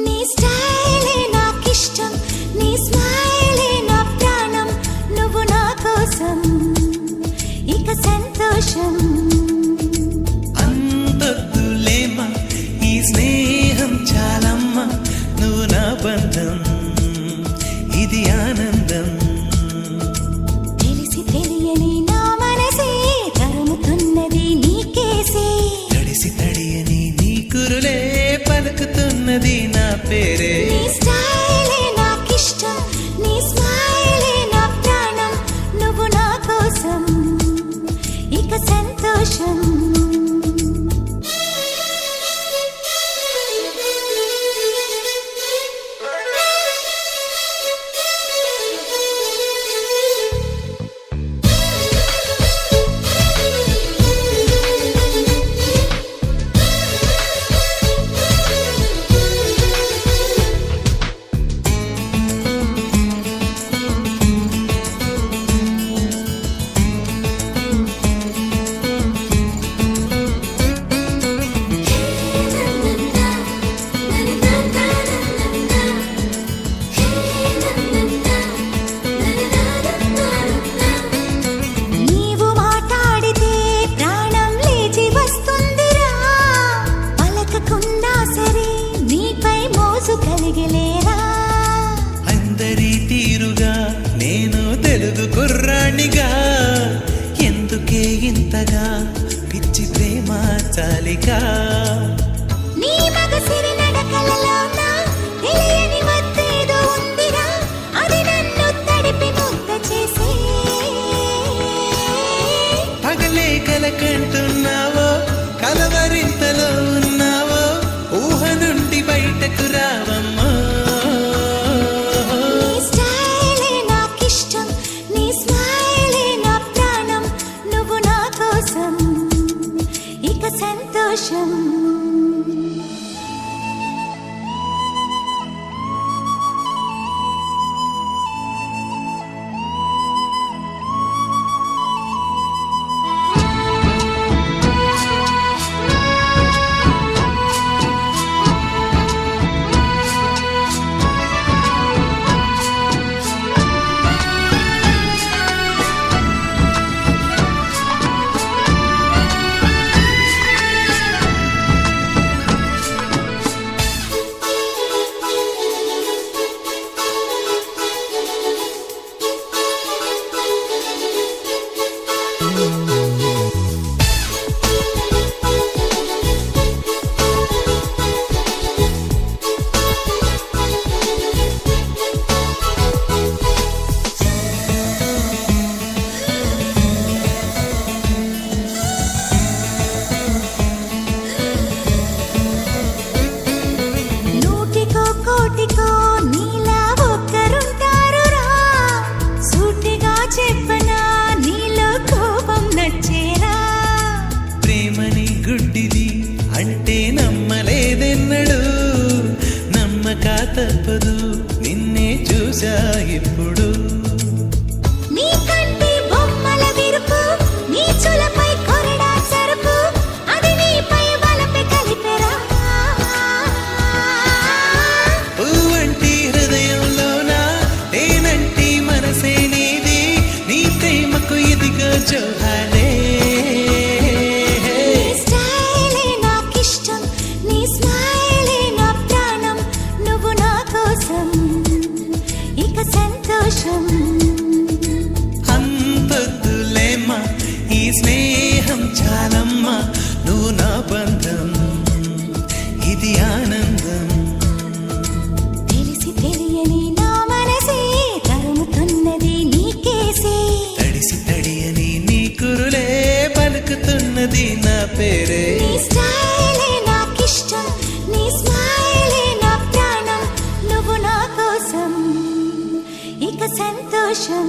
నీ స్టైలే నాకిష్టం, నీ స్మైలే నా ప్రాణం, నువ్వు నా కోసం ఇక సంతోషం. అంతొద్దులేమా ఈ స్నేహం చాలమ్మా, నువ్వు నా బంధం ఇది ఆనందం. తెలిసి తెలియని నా మనసే తరుముతున్నది నీకేసే, తడిసి తడియని నీ కురులే పలుకుతున్నది నా పేరే. నీ స్టైలే నాకిష్టం, నీ స్మైలే నా ప్రాణం, నువ్వు నా కోసం ఇక సంతోషం. నీవు మాట్లాడితే ప్రాణం లేచి వస్తుందిరా, పలకకున్నా సరే నీపై మోజు కలిగలేరా. అందరి తీరుగా నేను తెలుగు కుర్రాణిగా, ఎందుకే ఇంతగా పిచ్చి ప్రేమ చాలిగా. నీ మగసిరి నడకలలోన తెలియని మత్తేదో ఉందిరా, అది నన్ను తడిపి ముద్ద చేసే. పగలే కలకంటున్నావో కలవరింతలో ఉన్నావో, ఊహ నుండి బయటకు రావమ్మా. నీ స్టైలే నాకిష్టం, నీ స్మైలే నా ప్రాణం, నువ్వు నా కోసం ఇక సంతోషం. నూటికో కోటికో నీలా ఒక్కరుంటారురా, సూటిగా చెప్పనా నీలో కోపం నచ్చేరా. ప్రేమని గుడ్డిది అంటే నమ్మలేదెన్నడు, నమ్మక తప్పదు నిన్నే చూసా ఇప్పుడు. నీ కంటి బొమ్మల విరుపు, నీ చులపై కొరడా సరుపు, అది నీపై వలపి కలిపెరా. పువ్వంటి హృదయంలోన తేనంటి మనసే నీది, నీ ప్రేమకు ఇదిగో జోహారే. నీ స్టైలే నాకిష్టం, నీ స్మైలే నా ప్రాణం, నువ్వు నా కోసం ఇక సంతోషం. అంతొద్దులేమ్మా ఈ స్నేహం చాలమ్మా, నువ్వు నా బంధం ఇది ఆనందం. తెలిసి తెలియని నా మనసే తరుముతున్నది నీకేసే, తడిసి తడియని నీ కురులే పలుకుతున్నది నా పేరే. నీ స్టైలే నాకిష్టం, నీ స్మైలే నా ప్రాణం, నువ్వు నా కోసం ఇక సంతోషం.